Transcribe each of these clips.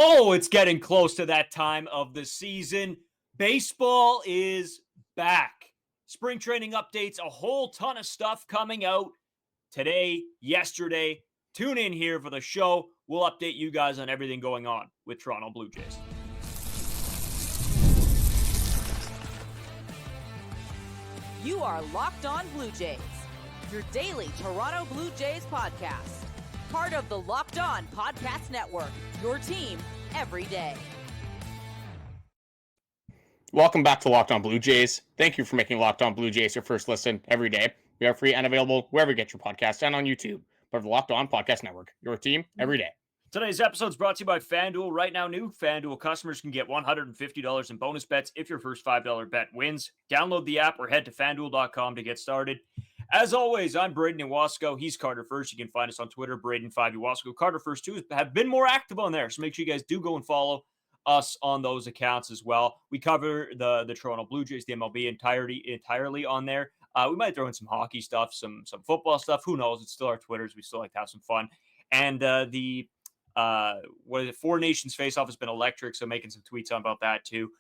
Oh, it's getting close to that time of the season. Baseball is back. Spring training updates, a whole ton of stuff coming out today, yesterday. Tune in here for the show. We'll update you guys on everything going on with Toronto Blue Jays. You are Locked On Blue Jays, your daily Toronto Blue Jays podcast. Part of the Locked On Podcast Network, your team every day. Welcome back to Locked On Blue Jays. Thank you for making Locked On Blue Jays your first listen every day. We are free and available wherever you get your podcasts and on YouTube. Part of the Locked On Podcast Network, your team every day. Today's episode is brought to you by FanDuel. Right now, new FanDuel customers can get $150 in bonus bets if your first $5 bet wins. Download the app or head to FanDuel.com to get started. As always, I'm Braden Iwasco. He's Carter First. You can find us on Twitter, Braden5Iwasco. Carter First, too, have been more active on there, so make sure you guys do go and follow us on those accounts as well. We cover the Toronto Blue Jays, the MLB entirely on there. We might throw in some hockey stuff, some football stuff. Who knows? It's still our Twitters. We still like to have some fun. And Four Nations Face-Off has been electric, so making some tweets on about that too.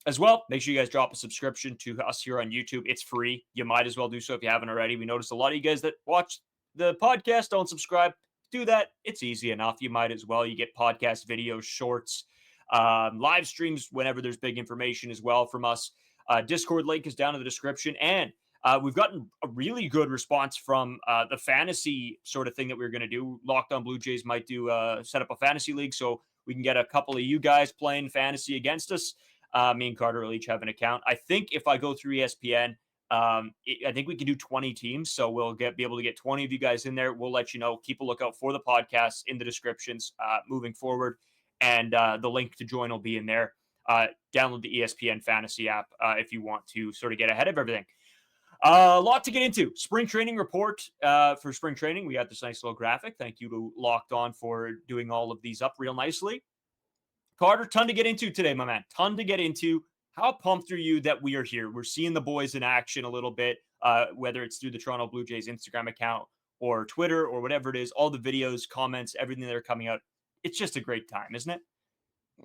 As well, make sure you guys drop a subscription to us here on YouTube. It's free. You might as well do so if you haven't already. We noticed a lot of you guys that watch the podcast don't subscribe. Do that. It's easy enough. You might as well. You get podcast videos, shorts, live streams whenever there's big information as well from us. Discord link is down in the description. And we've gotten a really good response from the fantasy sort of thing that we're going to do. Locked On Blue Jays might do set up a fantasy league so we can get a couple of you guys playing fantasy against us. Me and Carter will each have an account. I think if I go through ESPN, I think we can do 20 teams. So we'll be able to get 20 of you guys in there. We'll let you know. Keep a lookout for the podcasts in the descriptions moving forward. And the link to join will be in there. Download the ESPN fantasy app if you want to sort of get ahead of everything. A lot to get into. Spring training report for spring training. We got this nice little graphic. Thank you to Locked On for doing all of these up real nicely. Carter, ton to get into today, my man. Ton to get into. How pumped are you that we are here? We're seeing the boys in action a little bit, whether it's through the Toronto Blue Jays Instagram account or Twitter or whatever it is. All the videos, comments, everything that are coming out. It's just a great time, isn't it?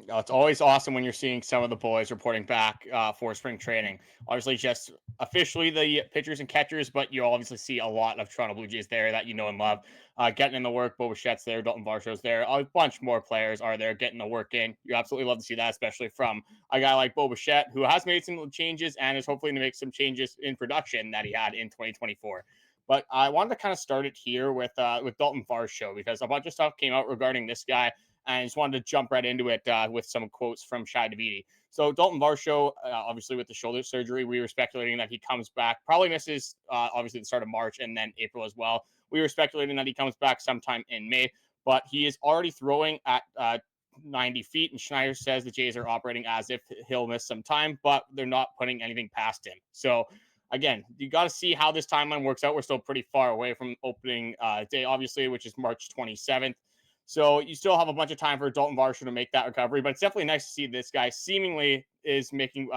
It's always awesome when you're seeing some of the boys reporting back for spring training. Obviously, just officially the pitchers and catchers, but you obviously see a lot of Toronto Blue Jays there that you know and love. Getting in the work, Bichette's there, Daulton Varsho's there. A bunch more players are there getting the work in. You absolutely love to see that, especially from a guy like Bichette, who has made some changes and is hopefully going to make some changes in production that he had in 2024. But I wanted to kind of start it here with Daulton Varsho because a bunch of stuff came out regarding this guy. And I just wanted to jump right into it with some quotes from Shai Davidi. So Daulton Varsho, obviously with the shoulder surgery, we were speculating that he comes back, probably misses obviously the start of March and then April as well. We were speculating that he comes back sometime in May, but he is already throwing at 90 feet. And Schneider says the Jays are operating as if he'll miss some time, but they're not putting anything past him. So again, you got to see how this timeline works out. We're still pretty far away from opening day, obviously, which is March 27th. So you still have a bunch of time for Daulton Varsho to make that recovery, but it's definitely nice to see this guy seemingly is making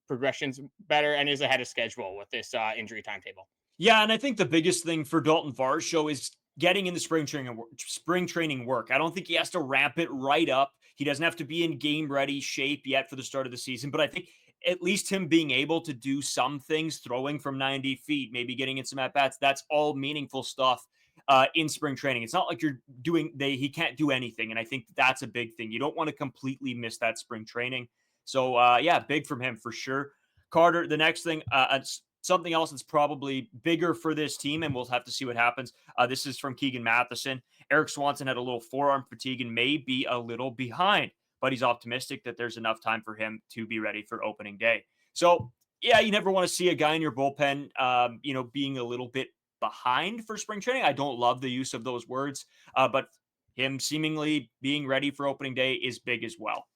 progressions better and is ahead of schedule with this injury timetable. Yeah, and I think the biggest thing for Daulton Varsho is getting in the spring training work. I don't think he has to ramp it right up. He doesn't have to be in game-ready shape yet for the start of the season, but I think at least him being able to do some things, throwing from 90 feet, maybe getting in some at-bats, that's all meaningful stuff in spring training. It's not like he can't do anything. And I think that's a big thing. You don't want to completely miss that spring training. So big from him for sure. Carter, the next thing, something else that's probably bigger for this team, and we'll have to see what happens. This is from Keegan Matheson. Erik Swanson had a little forearm fatigue and may be a little behind, but he's optimistic that there's enough time for him to be ready for opening day. So yeah, you never want to see a guy in your bullpen, being a little bit behind for spring training. I don't love the use of those words, but him seemingly being ready for opening day is big as well.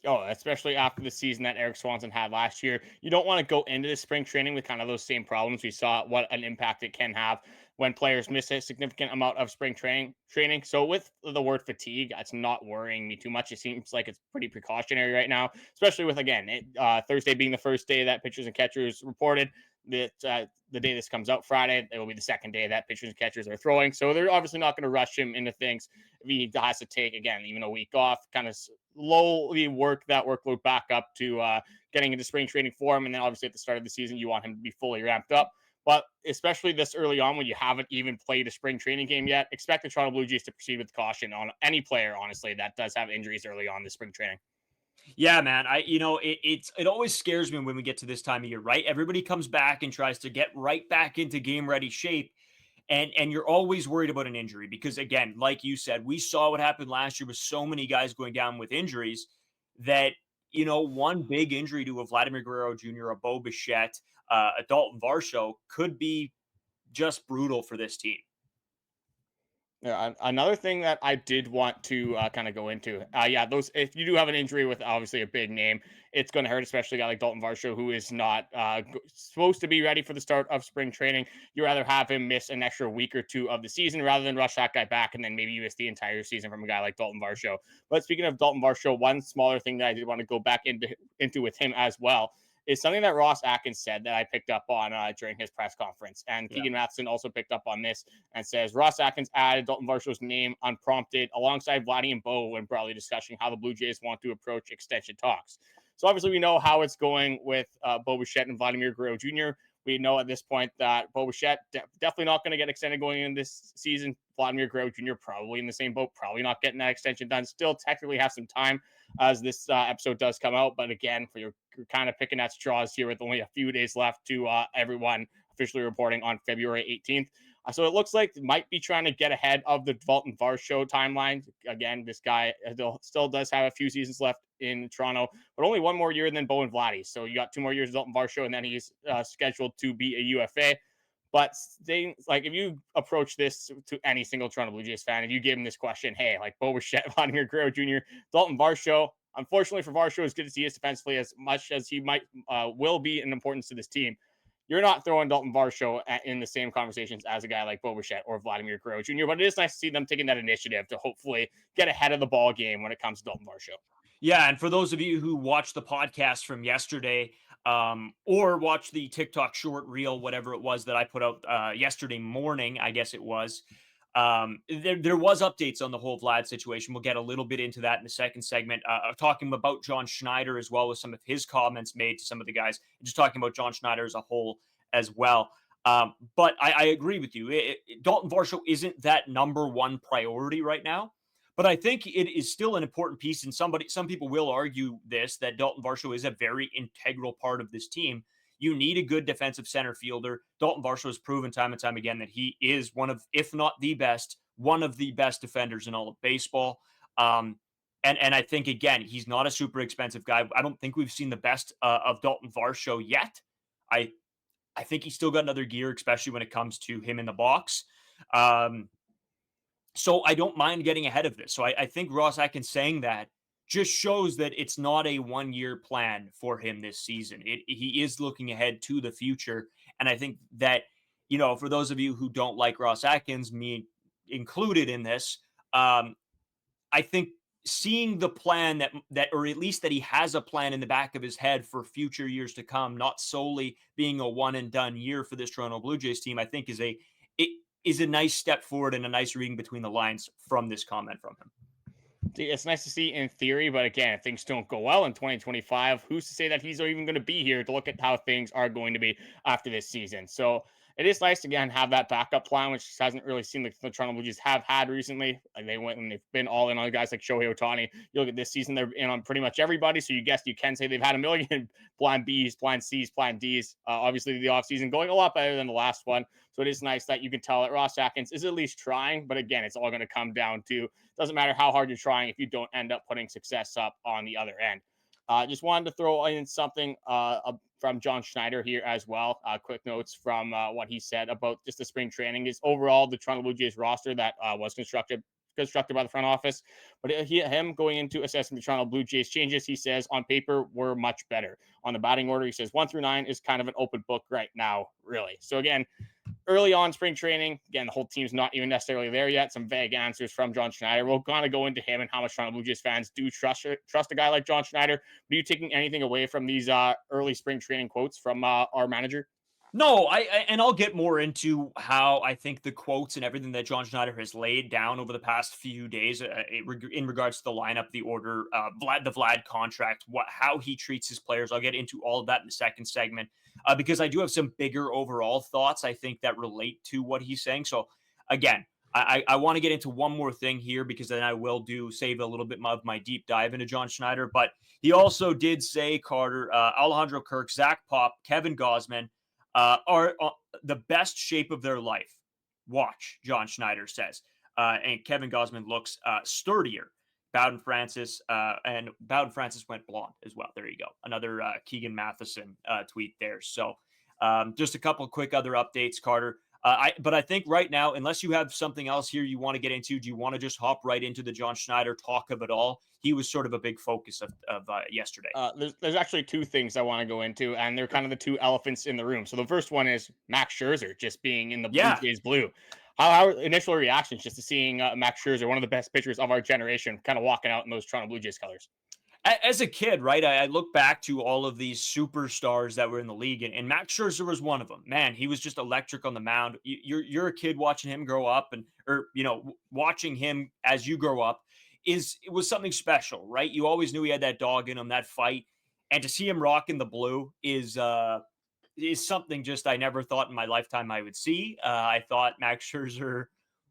Oh, especially after the season that Erik Swanson had last year. You don't want to go into the spring training with kind of those same problems. We saw what an impact it can have when players miss a significant amount of spring training. So with the word fatigue, it's not worrying me too much. It seems like it's pretty precautionary right now, especially with, again, Thursday being the first day that pitchers and catchers reported. the day this comes out, Friday, it will be the second day that pitchers and catchers are throwing. So they're obviously not going to rush him into things if he has to take, again, even a week off, kind of slowly work that workload back up to getting into spring training for him. And then obviously at the start of the season, you want him to be fully ramped up. But especially this early on when you haven't even played a spring training game yet, expect the Toronto Blue Jays to proceed with caution on any player, honestly, that does have injuries early on this spring training. Yeah, man. It always scares me when we get to this time of year, right? Everybody comes back and tries to get right back into game ready shape. And you're always worried about an injury because, again, like you said, we saw what happened last year with so many guys going down with injuries that, one big injury to a Vladimir Guerrero Jr., a Bo Bichette, a Daulton Varsho could be just brutal for this team. Yeah, another thing that I did want to kind of go into, those, if you do have an injury with obviously a big name, it's going to hurt, especially a guy like Daulton Varsho, who is not supposed to be ready for the start of spring training. You rather have him miss an extra week or two of the season rather than rush that guy back and then maybe you miss the entire season from a guy like Daulton Varsho. But speaking of Daulton Varsho, one smaller thing that I did want to go back into with him as well is something that Ross Atkins said that I picked up on during his press conference. And Keegan Matheson also picked up on this and says, Ross Atkins added Daulton Varsho's name unprompted alongside Vladdy and Bo when broadly discussing how the Blue Jays want to approach extension talks. So obviously we know how it's going with Bo Bichette and Vladimir Guerrero Jr. We know at this point that Bo Bichette definitely not going to get extended going in this season. Vladimir Guerrero Jr. probably in the same boat, probably not getting that extension done. Still technically have some time as this episode does come out. But again, you're kind of picking at straws here with only a few days left to everyone officially reporting on February 18th. So it looks like they might be trying to get ahead of the Daulton Varsho timeline. Again, this guy still does have a few seasons left in Toronto, but only one more year than Bo and Vladdy. So you got 2 more years of Daulton Varsho, and then he's scheduled to be a UFA. But if you approach this to any single Toronto Blue Jays fan, if you give him this question, hey, like Bo Bichette, Vladimir Guerrero Jr., Daulton Varsho, unfortunately for Varsho, it's good to see his defensively as much as he will be an importance to this team. You're not throwing Daulton Varsho in the same conversations as a guy like Bo Bichette or Vladimir Guerrero Jr., but it is nice to see them taking that initiative to hopefully get ahead of the ball game when it comes to Daulton Varsho. Yeah, and for those of you who watched the podcast from yesterday, or watch the TikTok short reel, whatever it was that I put out yesterday morning, I guess it was. There was updates on the whole Vlad situation. We'll get a little bit into that in the second segment, talking about John Schneider as well as some of his comments made to some of the guys, just talking about John Schneider as a whole as well. But I agree with you. Daulton Varsho isn't that number one priority right now. But I think it is still an important piece, and some people will argue this, that Daulton Varsho is a very integral part of this team. You need a good defensive center fielder. Daulton Varsho has proven time and time again that he is one of, if not the best, one of the best defenders in all of baseball. And I think, again, he's not a super expensive guy. I don't think we've seen the best of Daulton Varsho yet. I think he's still got another gear, especially when it comes to him in the box. So I don't mind getting ahead of this. So I think Ross Atkins saying that just shows that it's not a one-year plan for him this season. He is looking ahead to the future. And I think that, for those of you who don't like Ross Atkins, me included in this, I think seeing the plan that, or at least that he has a plan in the back of his head for future years to come, not solely being a one and done year for this Toronto Blue Jays team, I think is a nice step forward and a nice reading between the lines from this comment from him. It's nice to see in theory, but again, if things don't go well in 2025, who's to say that he's even going to be here to look at how things are going to be after this season? So it is nice to, again, have that backup plan, which hasn't really seemed like the Toronto Blue Jays have had recently. Like they went and they've been all in on guys like Shohei Ohtani. You look at this season, they're in on pretty much everybody. So you can say they've had a million plan Bs, plan Cs, plan Ds. Obviously, the offseason going a lot better than the last one. So it is nice that you can tell that Ross Atkins is at least trying. But again, it's all going to come down to, doesn't matter how hard you're trying if you don't end up putting success up on the other end. Just wanted to throw in something from John Schneider here as well. Quick notes from what he said about just the spring training is overall the Toronto Blue Jays roster that was constructed by the front office. But him going into assessing the Toronto Blue Jays changes, he says on paper we're much better. On the batting order, he says 1 through 9 is kind of an open book right now, really. So again, early on spring training, again, the whole team's not even necessarily there yet. Some vague answers from John Schneider. We'll kind of go into him and how much Toronto Blue Jays fans do trust a guy like John Schneider. Are you taking anything away from these early spring training quotes from our manager? No, and I'll get more into how I think the quotes and everything that John Schneider has laid down over the past few days in regards to the lineup, the order, the Vlad contract, how he treats his players. I'll get into all of that in the second segment because I do have some bigger overall thoughts I think that relate to what he's saying. So again, I want to get into one more thing here because then I will save a little bit of my deep dive into John Schneider. But he also did say, Carter, Alejandro, Kirk, Zach Pop, Kevin Gausman, are the best shape of their life. Watch, John Schneider says. And Kevin Gausman looks sturdier. Bowden Francis went blonde as well. There you go. Another Keegan Matheson tweet there. So just a couple quick other updates, Carter. But I think right now, unless you have something else here you want to get into, do you want to just hop right into the John Schneider talk of it all? He was sort of a big focus of yesterday. There's actually two things I want to go into, and they're kind of the two elephants in the room. So the first one is Max Scherzer just being in the Blue Jays blue. How initial reactions just to seeing Max Scherzer, one of the best pitchers of our generation, kind of walking out in those Toronto Blue Jays colors? As a kid, right, I look back to all of these superstars that were in the league, and Max Scherzer was one of them. Man, he was just electric on the mound. You're a kid watching him grow up, or watching him as you grow up it was something special, right? You always knew he had that dog in him, that fight, and to see him rocking the blue is something just I never thought in my lifetime I would see. I thought Max Scherzer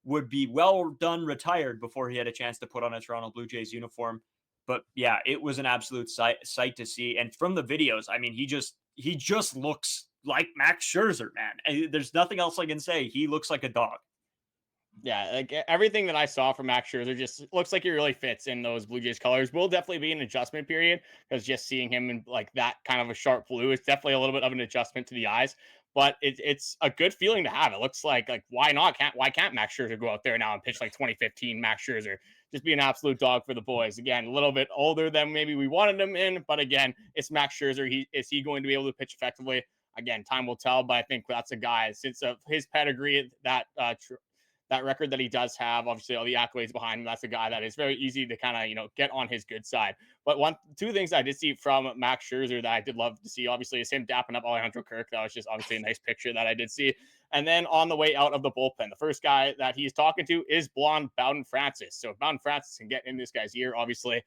would be well done retired before he had a chance to put on a Toronto Blue Jays uniform. But yeah, it was an absolute sight to see. And from the videos, I mean, he just looks like Max Scherzer, man. There's nothing else I can say. He looks like a dog. Yeah, like everything that I saw from Max Scherzer just looks like he really fits in those Blue Jays colors. Will definitely be an adjustment period because just seeing him in like that kind of a sharp blue is definitely a little bit of an adjustment to the eyes. But it's a good feeling to have. It looks like why can't Max Scherzer go out there now and pitch like 2015 Max Scherzer? Just be an absolute dog for the boys. Again, a little bit older than maybe we wanted him in, but again, it's Max Scherzer. Is he going to be able to pitch effectively? Again, time will tell. But I think that's a guy since of his pedigree that record that he does have, obviously all the accolades behind him. That's a guy that is very easy to kind of, get on his good side. But two things I did see from Max Scherzer that I did love to see, obviously, is him dapping up Alejandro Kirk. That was just obviously a nice picture that I did see. And then on the way out of the bullpen, the first guy that he's talking to is blonde Bowden Francis. So if Bowden Francis can get in this guy's ear, obviously,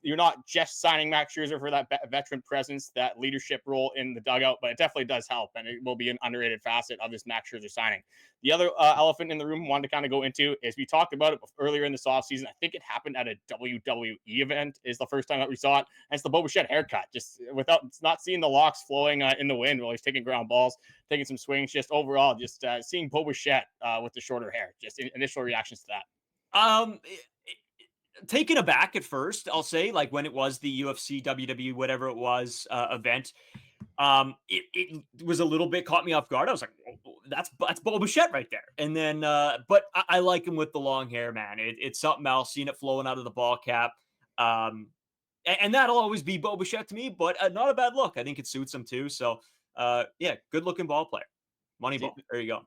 you're not just signing Max Scherzer for that veteran presence, that leadership role in the dugout, but it definitely does help, and it will be an underrated facet of this Max Scherzer signing. The other elephant in the room I wanted to kind of go into is we talked about it earlier in this offseason. I think it happened at a WWE event is the first time that we saw it. And it's the Bo Bichette haircut, just without not seeing the locks flowing in the wind while he's taking ground balls, taking some swings, just overall, just seeing Bo Bichette with the shorter hair. Just initial reactions to that. Taken aback at first, I'll say, like when it was the UFC, WWE, whatever it was, event. It was a little bit caught me off guard. I was like, oh, that's Bo Bichette right there. And then, but I like him with the long hair, man. It's something else. Seeing it flowing out of the ball cap. And that'll always be Bo Bichette to me, but not a bad look. I think it suits him too. So, yeah, good looking ball player. Moneyball. There you go.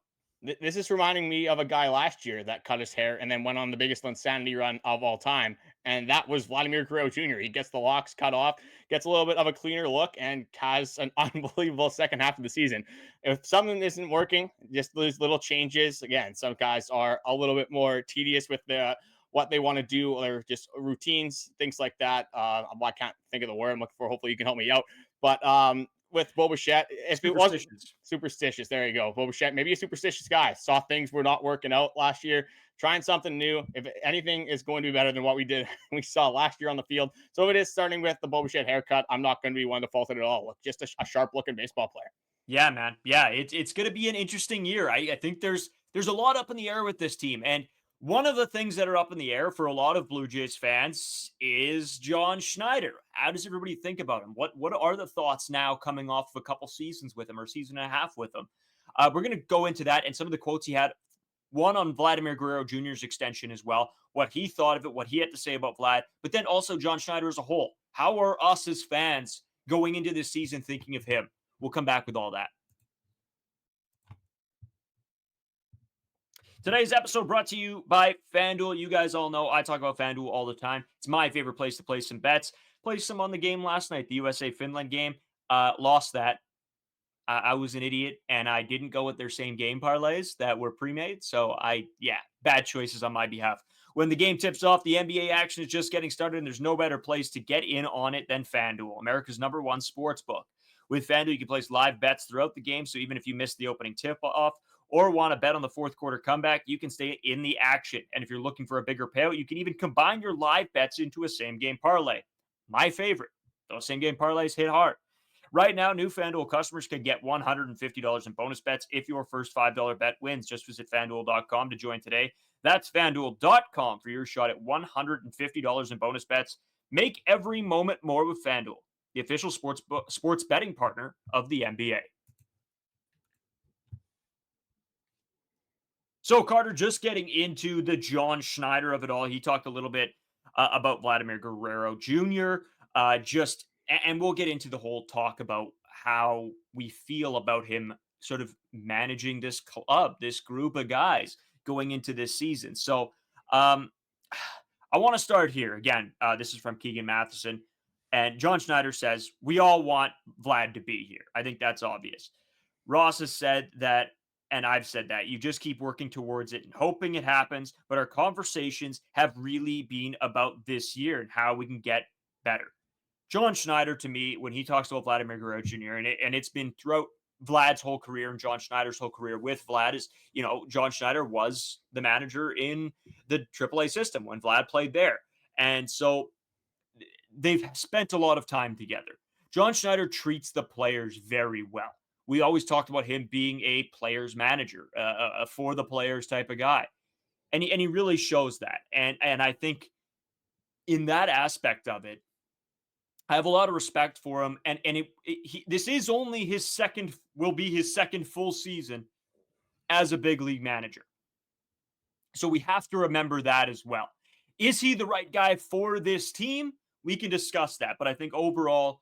This is reminding me of a guy last year that cut his hair and then went on the biggest insanity run of all time. And that was Vladimir Guerrero Jr. He gets the locks cut off, gets a little bit of a cleaner look, and has an unbelievable second half of the season. If something isn't working, just those little changes. Again, some guys are a little bit more tedious with what they want to do, or just routines, things like that. I can't think of the word I'm looking for. Hopefully you can help me out. But with Bo Bichette, if it wasn't superstitious, there you go. Bo Bichette, maybe a superstitious guy. Saw things were not working out last year, trying something new. If anything is going to be better than what we saw last year on the field. So it is starting with the Bo Bichette haircut. I'm not going to be one to fault it at all. Look, just a sharp looking baseball player. Yeah, man. Yeah, it's going to be an interesting year. I think there's a lot up in the air with this team, and one of the things that are up in the air for a lot of Blue Jays fans is John Schneider. How does everybody think about him? What are the thoughts now coming off of a couple seasons with him, or season and a half with him? We're going to go into that and some of the quotes he had. One on Vladimir Guerrero Jr.'s extension as well, what he thought of it, what he had to say about Vlad, but then also John Schneider as a whole. How are us as fans going into this season thinking of him? We'll come back with all that. Today's episode brought to you by FanDuel. You guys all know I talk about FanDuel all the time. It's my favorite place to place some bets. Placed some on the game last night, the USA-Finland game. Lost that. I was an idiot and I didn't go with their same game parlays that were pre-made. So bad choices on my behalf. When the game tips off, the NBA action is just getting started and there's no better place to get in on it than FanDuel, America's #1 sports book. With FanDuel, you can place live bets throughout the game. So even if you miss the opening tip-off or want to bet on the fourth quarter comeback, you can stay in the action. And if you're looking for a bigger payout, you can even combine your live bets into a same-game parlay. My favorite. Those same-game parlays hit hard. Right now, new FanDuel customers can get $150 in bonus bets if your first $5 bet wins. Just visit FanDuel.com to join today. That's FanDuel.com for your shot at $150 in bonus bets. Make every moment more with FanDuel, the official sports betting partner of the NBA. So, Carter, just getting into the John Schneider of it all, he talked a little bit about Vladimir Guerrero Jr., and we'll get into the whole talk about how we feel about him sort of managing this club, this group of guys going into this season. So I want to start here. Again, this is from Keegan Matheson. And John Schneider says, we all want Vlad to be here. I think that's obvious. Ross has said that, and I've said that, you just keep working towards it and hoping it happens. But our conversations have really been about this year and how we can get better. John Schneider, to me, when he talks about Vladimir Guerrero Jr., and it's been throughout Vlad's whole career and John Schneider's whole career with Vlad, is, John Schneider was the manager in the AAA system when Vlad played there. And so they've spent a lot of time together. John Schneider treats the players very well. We always talked about him being a player's manager, a for the players type of guy. And he really shows that. And I think in that aspect of it, I have a lot of respect for him, and this is only will be his second full season as a big league manager. So we have to remember that as well. Is he the right guy for this team? We can discuss that, but I think overall,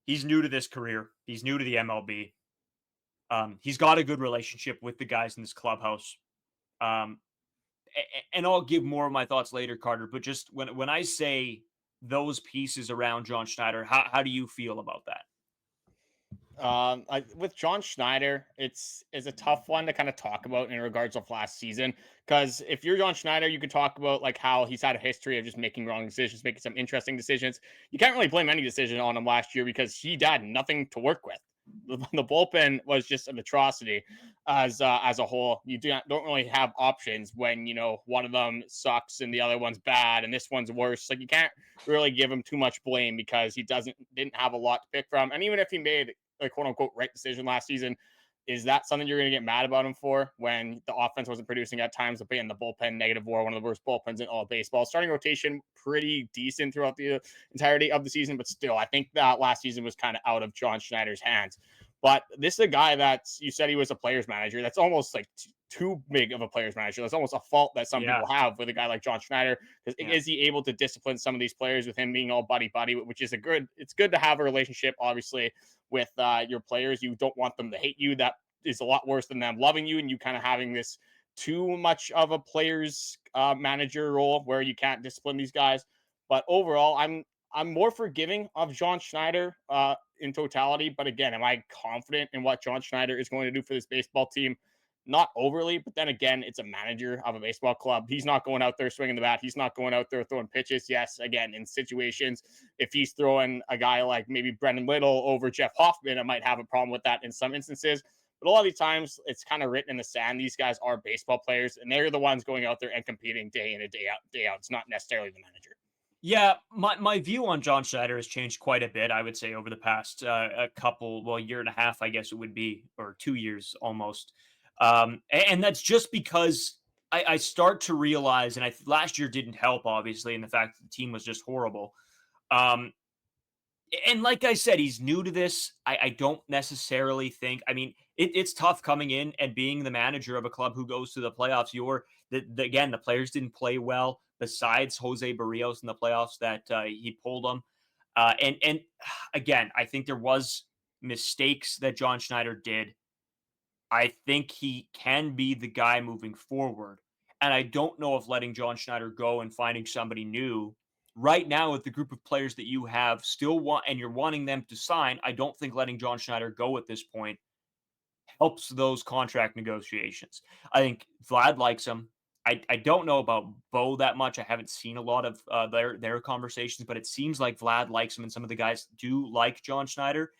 he's new to this career. He's new to the MLB. He's got a good relationship with the guys in this clubhouse. And I'll give more of my thoughts later, Carter, but just when I say those pieces around John Schneider, how do you feel about that? With John Schneider, it's a tough one to kind of talk about in regards of last season, because if you're John Schneider, you could talk about like how he's had a history of just making wrong decisions, making some interesting decisions. You can't really blame any decision on him last year because he had nothing to work with. The bullpen was just an atrocity as a whole. You don't really have options when one of them sucks and the other one's bad and this one's worse. Like, you can't really give him too much blame because he didn't have a lot to pick from. And even if he made a quote unquote right decision last season, is that something you're going to get mad about him for when the offense wasn't producing at times? In the bullpen, -WAR, one of the worst bullpens in all of baseball. Starting rotation, pretty decent throughout the entirety of the season, but still, I think that last season was kind of out of John Schneider's hands. But this is a guy you said he was a player's manager. That's almost like too big of a player's manager. That's almost a fault that some people have with a guy like John Schneider. Because is he able to discipline some of these players with him being all buddy-buddy, which is it's good to have a relationship, obviously, with your players. You don't want them to hate you. That is a lot worse than them loving you and you kind of having this too much of a player's manager role where you can't discipline these guys. But overall, I'm more forgiving of John Schneider in totality. But again, am I confident in what John Schneider is going to do for this baseball team? Not overly, but then again, it's a manager of a baseball club. He's not going out there swinging the bat. He's not going out there throwing pitches. Yes, again, in situations, if he's throwing a guy like maybe Brendan Little over Jeff Hoffman, I might have a problem with that in some instances. But a lot of these times, it's kind of written in the sand. These guys are baseball players, and they're the ones going out there and competing day in and day out. It's not necessarily the manager. Yeah, my view on John Schneider has changed quite a bit, I would say, over the past year and a half, I guess it would be, or 2 years almost. And that's just because I start to realize, and last year didn't help, obviously, in the fact that the team was just horrible. And like I said, he's new to this. I don't necessarily think, it's tough coming in and being the manager of a club who goes to the playoffs. Again, the players didn't play well besides Jose Berrios in the playoffs that he pulled them. And again, I think there was mistakes that John Schneider did. I think he can be the guy moving forward. And I don't know if letting John Schneider go and finding somebody new right now with the group of players that you have and you're wanting them to sign, I don't think letting John Schneider go at this point helps those contract negotiations. I think Vlad likes him. I don't know about Bo that much. I haven't seen a lot of their conversations, but it seems like Vlad likes him, and some of the guys do like John Schneider,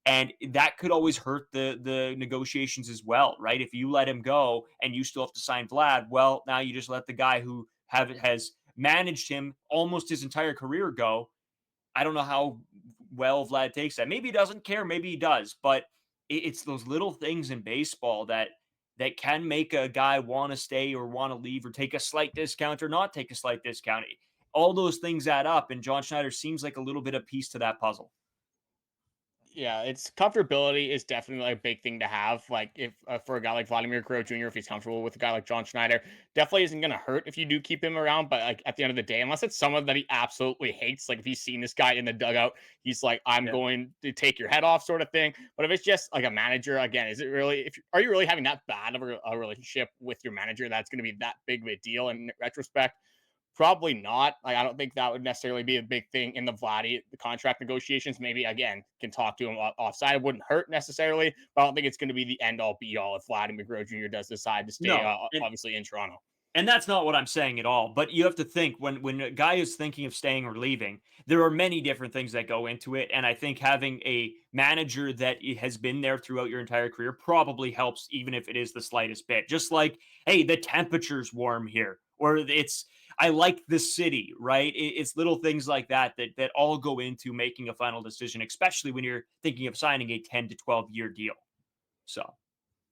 and that could always hurt the negotiations as well, right? If you let him go and you still have to sign Vlad, well, now you just let the guy who has managed him almost his entire career go. I don't know how well Vlad takes that. Maybe he doesn't care. Maybe he does. But it's those little things in baseball that can make a guy want to stay or want to leave or take a slight discount or not take a slight discount. All those things add up, and John Schneider seems like a little bit of piece to that puzzle. Yeah, it's comfortability is definitely a big thing to have. Like if for a guy like Vladimir Guerrero Jr., if he's comfortable with a guy like John Schneider, definitely isn't going to hurt if you do keep him around. But like at the end of the day, unless it's someone that he absolutely hates, like if he's seen this guy in the dugout, he's like, I'm going to take your head off, sort of thing. But if it's just like a manager, again, is it really? Are you really having that bad of a relationship with your manager that's going to be that big of a deal in retrospect? Probably not. Like, I don't think that would necessarily be a big thing in the Vladdy, the contract negotiations. Maybe, again, can talk to him offside. It wouldn't hurt necessarily, but I don't think it's going to be the end-all, be-all if Vladimir Guerrero Jr. does decide to stay, obviously, in Toronto. And that's not what I'm saying at all. But you have to think, when a guy is thinking of staying or leaving, there are many different things that go into it. And I think having a manager that has been there throughout your entire career probably helps, even if it is the slightest bit. Just like, hey, the temperature's warm here, or I like the city, right? It's little things like that all go into making a final decision, especially when you're thinking of signing a 10 to 12-year deal. So,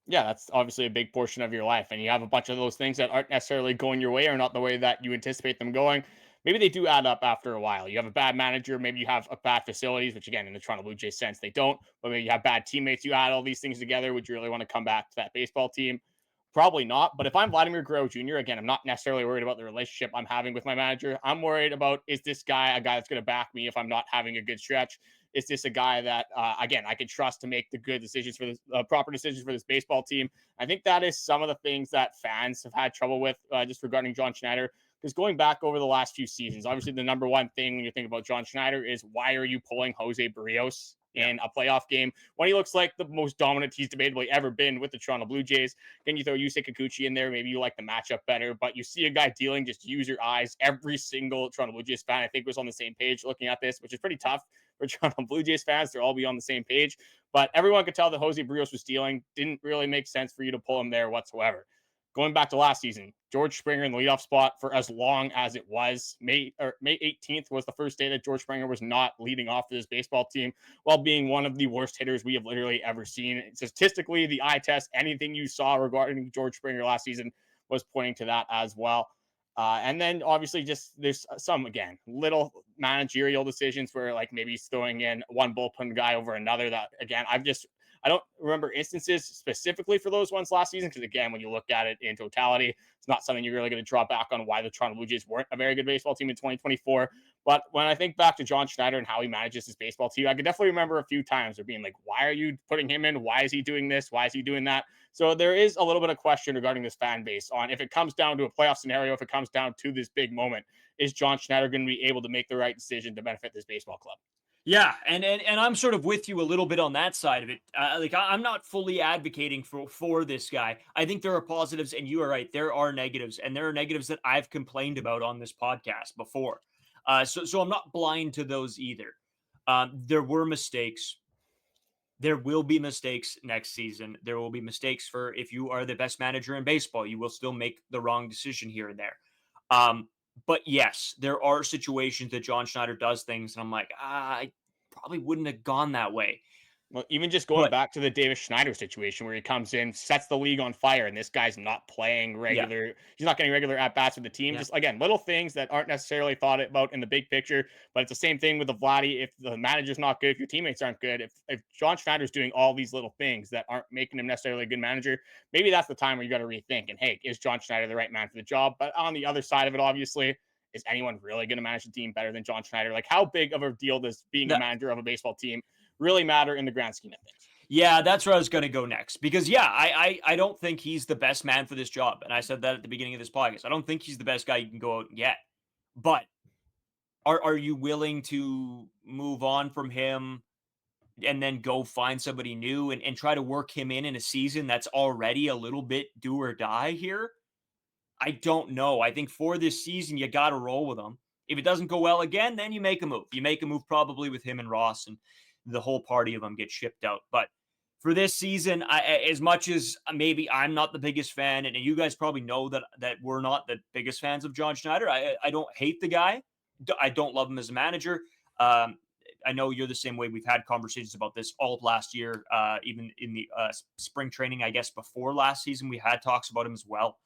yeah, that's obviously a big portion of your life. And you have a bunch of those things that aren't necessarily going your way or not the way that you anticipate them going. Maybe they do add up after a while. You have a bad manager, maybe you have a bad facilities, which again, in the Toronto Blue Jays sense, they don't. But maybe you have bad teammates. You add all these things together. Would you really want to come back to that baseball team? Probably not. But if I'm Vladimir Guerrero Jr., again, I'm not necessarily worried about the relationship I'm having with my manager. I'm worried about, is this guy a guy that's going to back me if I'm not having a good stretch? Is this a guy that, again, I can trust to make the good decisions for this, proper decisions for this baseball team? I think that is some of the things that fans have had trouble with just regarding John Schneider. Because going back over the last few seasons, obviously the number one thing when you think about John Schneider is, why are you pulling Jose Berrios in a playoff game when he looks like the most dominant he's debatably ever been with the Toronto Blue Jays? Then you throw Yusei Kikuchi in there. Maybe you like the matchup better, but you see a guy dealing, just use your eyes. Every single Toronto Blue Jays fan, I think, was on the same page looking at this, which is pretty tough for Toronto Blue Jays fans to all be on the same page. But everyone could tell that Jose Berrios was dealing. Didn't really make sense for you to pull him there whatsoever. Going back to last season, George Springer in the leadoff spot for as long as it was. May 18th was the first day that George Springer was not leading off for this baseball team, while being one of the worst hitters we have literally ever seen. Statistically, the eye test, anything you saw regarding George Springer last season was pointing to that as well. And then obviously just there's some, again, little managerial decisions where like maybe he's throwing in one bullpen guy over another that, again, I don't remember instances specifically for those ones last season because, again, when you look at it in totality, it's not something you're really going to draw back on why the Toronto Blue Jays weren't a very good baseball team in 2024. But when I think back to John Schneider and how he manages his baseball team, I could definitely remember a few times of being like, why are you putting him in? Why is he doing this? Why is he doing that? So there is a little bit of question regarding this fan base on if it comes down to a playoff scenario, if it comes down to this big moment, is John Schneider going to be able to make the right decision to benefit this baseball club? Yeah, and I'm sort of with you a little bit on that side of it. I'm not fully advocating for this guy. I think there are positives, and you are right. There are negatives, and there are negatives that I've complained about on this podcast before. So I'm not blind to those either. There were mistakes. There will be mistakes next season. There will be mistakes for if you are the best manager in baseball. You will still make the wrong decision here and there. But yes, there are situations that John Schneider does things, and I'm like, I probably wouldn't have gone that way. Well, even just going back to the Davis Schneider situation where he comes in, sets the league on fire, and this guy's not playing regular. Yeah. He's not getting regular at-bats with the team. Yeah. Just, again, little things that aren't necessarily thought about in the big picture, but it's the same thing with the Vladdy. If the manager's not good, if your teammates aren't good, if John Schneider's doing all these little things that aren't making him necessarily a good manager, maybe that's the time where you got to rethink. And, hey, is John Schneider the right man for the job? But on the other side of it, obviously, is anyone really going to manage the team better than John Schneider? Like, how big of a deal does being a manager of a baseball team really matter in the grand scheme of things? Yeah, that's where I was going to go next. Because, yeah, I don't think he's the best man for this job. And I said that at the beginning of this podcast. I don't think he's the best guy you can go out and get. But are you willing to move on from him and then go find somebody new and try to work him in a season that's already a little bit do or die here? I don't know. I think for this season, you got to roll with him. If it doesn't go well again, then you make a move. You make a move probably with him and Ross, and the whole party of them get shipped out. But for this season, as much as maybe I'm not the biggest fan, and you guys probably know that we're not the biggest fans of John Schneider. I don't hate the guy. I don't love him as a manager. I know you're the same way. We've had conversations about this all of last year, even in the spring training, I guess, before last season, we had talks about him as well.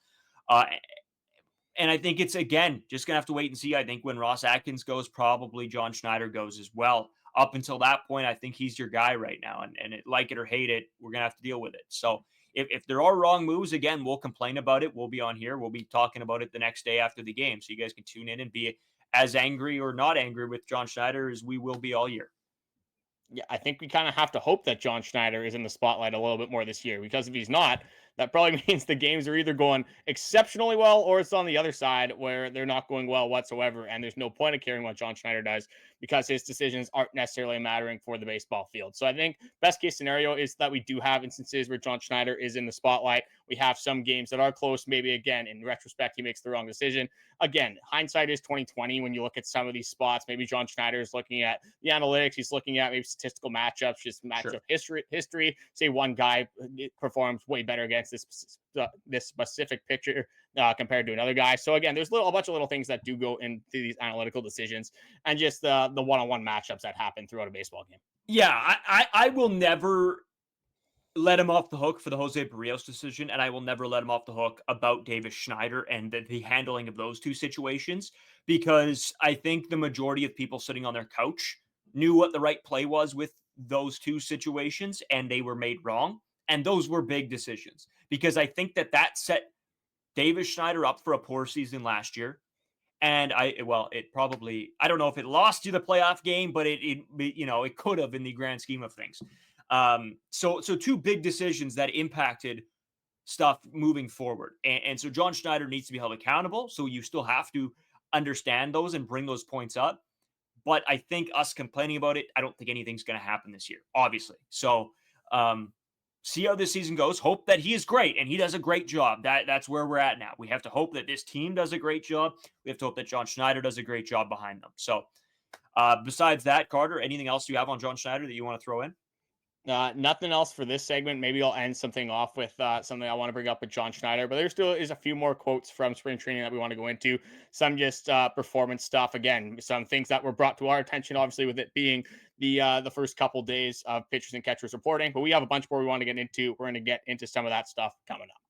And I think it's, again, just going to have to wait and see. I think when Ross Atkins goes, probably John Schneider goes as well. Up until that point, I think he's your guy right now. And like it or hate it, we're going to have to deal with it. So if there are wrong moves, again, we'll complain about it. We'll be on here. We'll be talking about it the next day after the game. So you guys can tune in and be as angry or not angry with John Schneider as we will be all year. Yeah, I think we kind of have to hope that John Schneider is in the spotlight a little bit more this year, because if he's not, that probably means the games are either going exceptionally well or it's on the other side where they're not going well whatsoever. And there's no point of caring what John Schneider does because his decisions aren't necessarily mattering for the baseball field. So I think best case scenario is that we do have instances where John Schneider is in the spotlight. We have some games that are close. Maybe, again, in retrospect, he makes the wrong decision. Again, hindsight is 2020 when you look at some of these spots. Maybe John Schneider is looking at the analytics. He's looking at maybe statistical matchups, just matchup history. Say one guy performs way better against this specific pitcher compared to another guy. So again, there's a bunch of little things that do go into these analytical decisions, and just the one-on-one matchups that happen throughout a baseball game. Yeah, I will never let him off the hook for the Jose Berrios decision, and I will never let him off the hook about Davis Schneider and the handling of those two situations, because I think the majority of people sitting on their couch knew what the right play was with those two situations, and they were made wrong. And those were big decisions, because I think that set Davis Schneider up for a poor season last year. And it probably, I don't know if it lost you the playoff game, but it could have in the grand scheme of things. So two big decisions that impacted stuff moving forward. And so John Schneider needs to be held accountable. So you still have to understand those and bring those points up. But I think us complaining about it, I don't think anything's going to happen this year, obviously. So see how this season goes. Hope that he is great and he does a great job. That's where we're at now. We have to hope that this team does a great job. We have to hope that John Schneider does a great job behind them. So besides that, Carter, anything else you have on John Schneider that you want to throw in? Nothing else for this segment. Maybe I'll end something off with something I want to bring up with John Schneider, but there still is a few more quotes from spring training that we want to go into. Some just performance stuff. Again, some things that were brought to our attention, obviously, with it being the first couple days of pitchers and catchers reporting, but we have a bunch more we want to get into. We're going to get into some of that stuff coming up.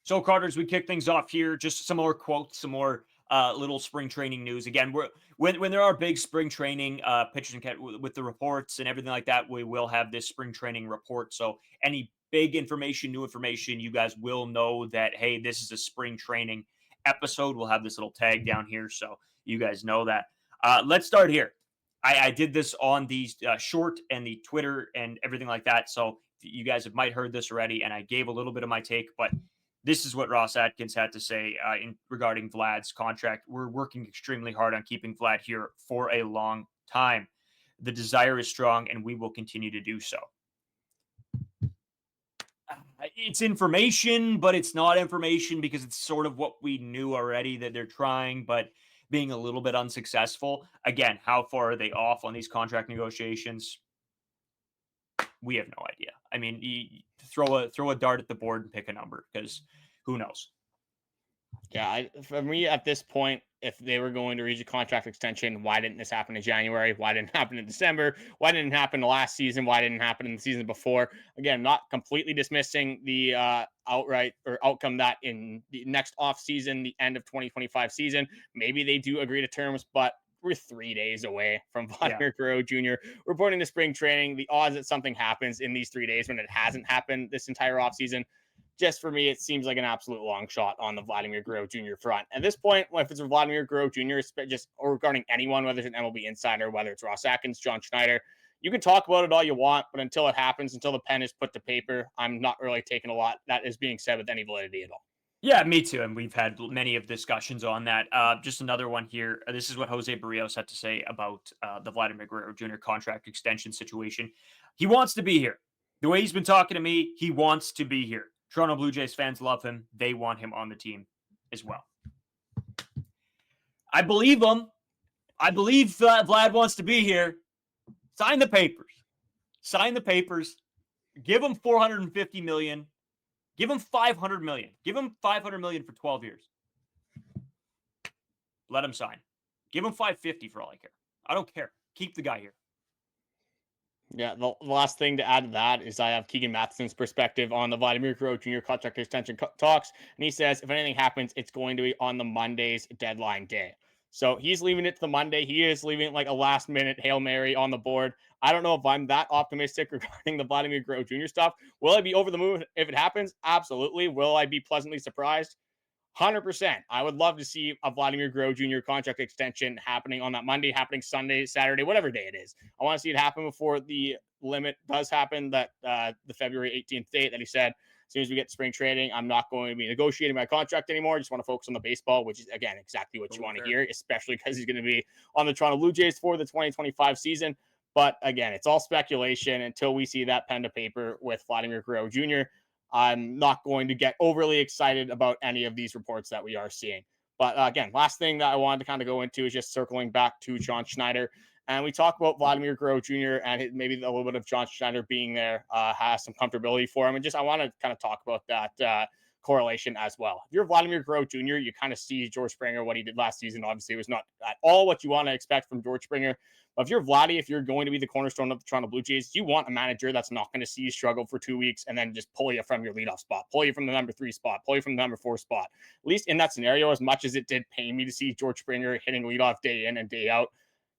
So, Carter, as we kick things off here, just some more quotes, some more little spring training news. Again, when there are big spring training pitchers and with the reports and everything like that, we will have this spring training report. So any big information, new information, you guys will know that, hey, this is a spring training episode. We'll have this little tag down here, so you guys know that. Let's start here. I did this on the short and the Twitter and everything like that. So you guys might heard this already, and I gave a little bit of my take, but this is what Ross Atkins had to say regarding Vlad's contract. We're working extremely hard on keeping Vlad here for a long time. The desire is strong, and we will continue to do so. It's information, but it's not information because it's sort of what we knew already that they're trying, but being a little bit unsuccessful. Again, how far are they off on these contract negotiations? We have no idea. I mean, throw a dart at the board and pick a number, because who knows? Yeah, for me at this point, if they were going to reach a contract extension, why didn't this happen in January? Why didn't it happen in December? Why didn't it happen last season? Why didn't it happen in the season before? Again, not completely dismissing the outright or outcome that in the next off season, the end of 2025 season, maybe they do agree to terms, but we're 3 days away from Vladimir Guerrero Jr. reporting to spring training. The odds that something happens in these 3 days when it hasn't happened this entire offseason, just for me, it seems like an absolute long shot on the Vladimir Guerrero Jr. front. At this point, if it's a Vladimir Guerrero Jr., just or regarding anyone, whether it's an MLB insider, whether it's Ross Atkins, John Schneider, you can talk about it all you want, but until it happens, until the pen is put to paper, I'm not really taking a lot that is being said with any validity at all. Yeah, me too. And we've had many of discussions on that. Just another one here. This is what Jose Berrios had to say about the Vladimir Guerrero Jr. contract extension situation. He wants to be here. The way he's been talking to me, he wants to be here. Toronto Blue Jays fans love him. They want him on the team as well. I believe him. I believe Vlad wants to be here. Sign the papers. Sign the papers. Give him $450 million. Give him $500 million. Give him $500 million for 12 years. Let him sign. Give him $550 for all I care. I don't care. Keep the guy here. Yeah, the last thing to add to that is I have Keegan Matheson's perspective on the Vladimir Guerrero Jr. contract extension talks. And he says, if anything happens, it's going to be on the Monday's deadline day. So he's leaving it to the Monday. He is leaving it like a last-minute Hail Mary on the board. I don't know if I'm that optimistic regarding the Vladimir Guerrero Jr. stuff. Will I be over the moon if it happens? Absolutely. Will I be pleasantly surprised? 100%. I would love to see a Vladimir Guerrero Jr. contract extension happening on that Monday, happening Sunday, Saturday, whatever day it is. I want to see it happen before the limit does happen, that the February 18th date that he said, as soon as we get to spring training, I'm not going to be negotiating my contract anymore. I just want to focus on the baseball, which is, again, exactly what you want to hear, especially because he's going to be on the Toronto Blue Jays for the 2025 season. But again, it's all speculation until we see that pen to paper with Vladimir Guerrero Jr. I'm not going to get overly excited about any of these reports that we are seeing. But again, last thing that I wanted to kind of go into is just circling back to John Schneider. And we talk about Vladimir Guerrero Jr. and maybe a little bit of John Schneider being there has some comfortability for him. And just I want to kind of talk about that correlation as well. If you're Vladimir Guerrero Jr., you kind of see George Springer, what he did last season. Obviously, it was not at all what you want to expect from George Springer. But if you're Vladdy, if you're going to be the cornerstone of the Toronto Blue Jays, you want a manager that's not going to see you struggle for 2 weeks and then just pull you from your leadoff spot, pull you from the number 3 spot, pull you from the number 4 spot. At least in that scenario, as much as it did pain me to see George Springer hitting leadoff day in and day out,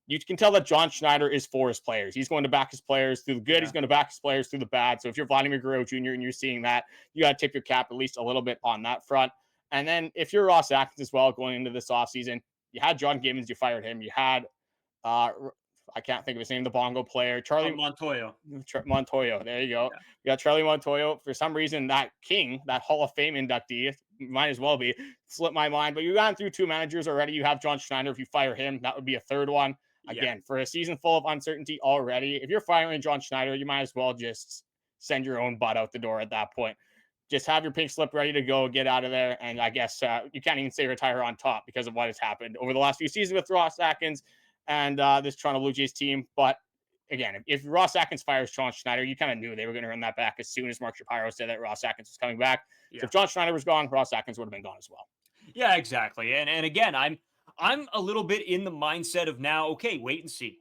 you can tell that John Schneider is for his players. He's going to back his players through the good. Yeah. He's going to back his players through the bad. So if you're Vladimir Guerrero Jr. and you're seeing that, you got to tip your cap at least a little bit on that front. And then if you're Ross Atkins as well going into this offseason, you had John Gimenez, you fired him. You had, I can't think of his name, the bongo player, Charlie Montoyo. Montoyo, there you go. Yeah. You got Charlie Montoyo. For some reason, that King, that Hall of Fame inductee, might as well be, slipped my mind. But you've gone through 2 managers already. You have John Schneider. If you fire him, that would be a third one. Again, for a season full of uncertainty already, if you're firing John Schneider, you might as well just send your own butt out the door at that point. Just have your pink slip ready to go, get out of there. And I guess you can't even say retire on top because of what has happened over the last few seasons with Ross Atkins and this Toronto Blue Jays team. But again, if Ross Atkins fires John Schneider, you kind of knew they were going to earn that back as soon as Mark Shapiro said that Ross Atkins was coming back. Yeah. So if John Schneider was gone, Ross Atkins would have been gone as well. Yeah, exactly. And again, I'm a little bit in the mindset of now, okay, wait and see.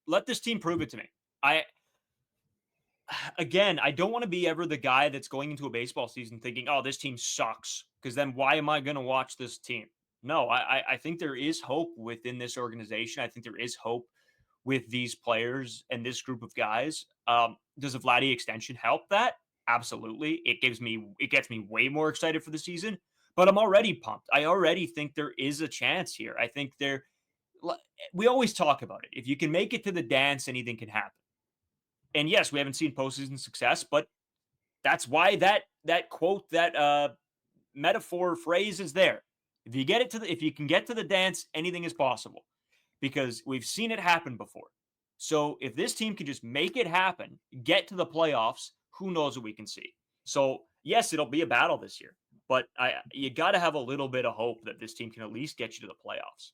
Let this team prove it to me. I don't want to be ever the guy that's going into a baseball season thinking, oh, this team sucks, because then why am I going to watch this team? No, I think there is hope within this organization. I think there is hope with these players and this group of guys. Does a Vladdy extension help that? Absolutely. It gets me way more excited for the season. But I'm already pumped. I already think there is a chance here. I think we always talk about it. If you can make it to the dance, anything can happen. And yes, we haven't seen postseason success, but that's why that quote, that metaphor phrase is there. If you can get to the dance, anything is possible, because we've seen it happen before. So if this team can just make it happen, get to the playoffs, who knows what we can see. So yes, it'll be a battle this year. But you got to have a little bit of hope that this team can at least get you to the playoffs.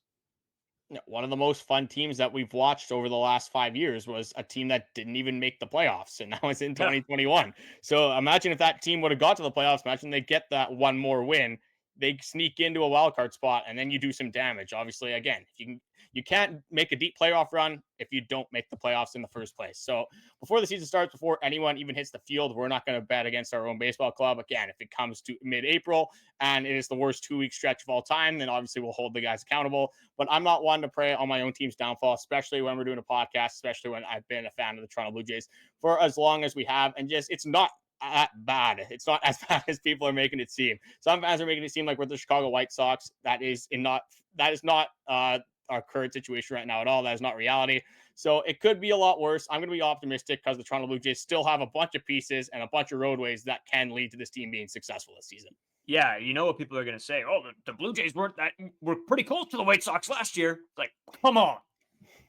One of the most fun teams that we've watched over the last 5 years was a team that didn't even make the playoffs, and now it's in 2021. So imagine if that team would have got to the playoffs. Imagine they get that one more win. They sneak into a wild card spot, and then you do some damage. Obviously, again, you can't make a deep playoff run if you don't make the playoffs in the first place. So before the season starts, before anyone even hits the field, we're not going to bet against our own baseball club. Again, if it comes to mid-April and it is the worst 2-week stretch of all time, then obviously we'll hold the guys accountable. But I'm not one to prey on my own team's downfall, especially when we're doing a podcast, especially when I've been a fan of the Toronto Blue Jays for as long as we have. And just, it's not that bad. It's not as bad as people are making it seem. Some fans are making it seem like we're the Chicago White Sox. That is not our current situation right now at all. That is not reality. So it could be a lot worse. I'm going to be optimistic because the Toronto Blue Jays still have a bunch of pieces and a bunch of roadways that can lead to this team being successful this season. Yeah, you know what people are going to say? Oh, the Blue Jays were pretty close to the White Sox last year. Like, come on.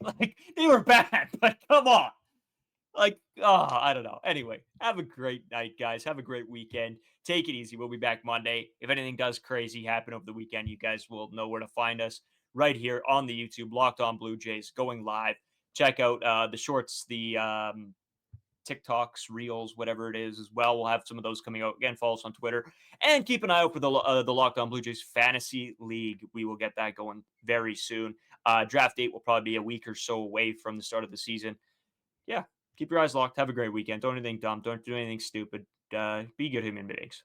Like, they were bad, but come on. Like, oh, I don't know. Anyway, have a great night, guys. Have a great weekend. Take it easy. We'll be back Monday. If anything does crazy happen over the weekend, you guys will know where to find us right here on the YouTube, Locked On Blue Jays, going live. Check out the shorts, the TikToks, Reels, whatever it is as well. We'll have some of those coming out. Again, follow us on Twitter. And keep an eye out for the Locked On Blue Jays Fantasy League. We will get that going very soon. Draft date will probably be a week or so away from the start of the season. Yeah. Keep your eyes locked. Have a great weekend. Don't do anything dumb. Don't do anything stupid. Be good human beings.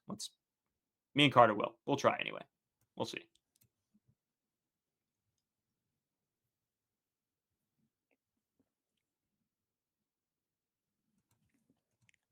Me and Carter will. We'll try anyway. We'll see.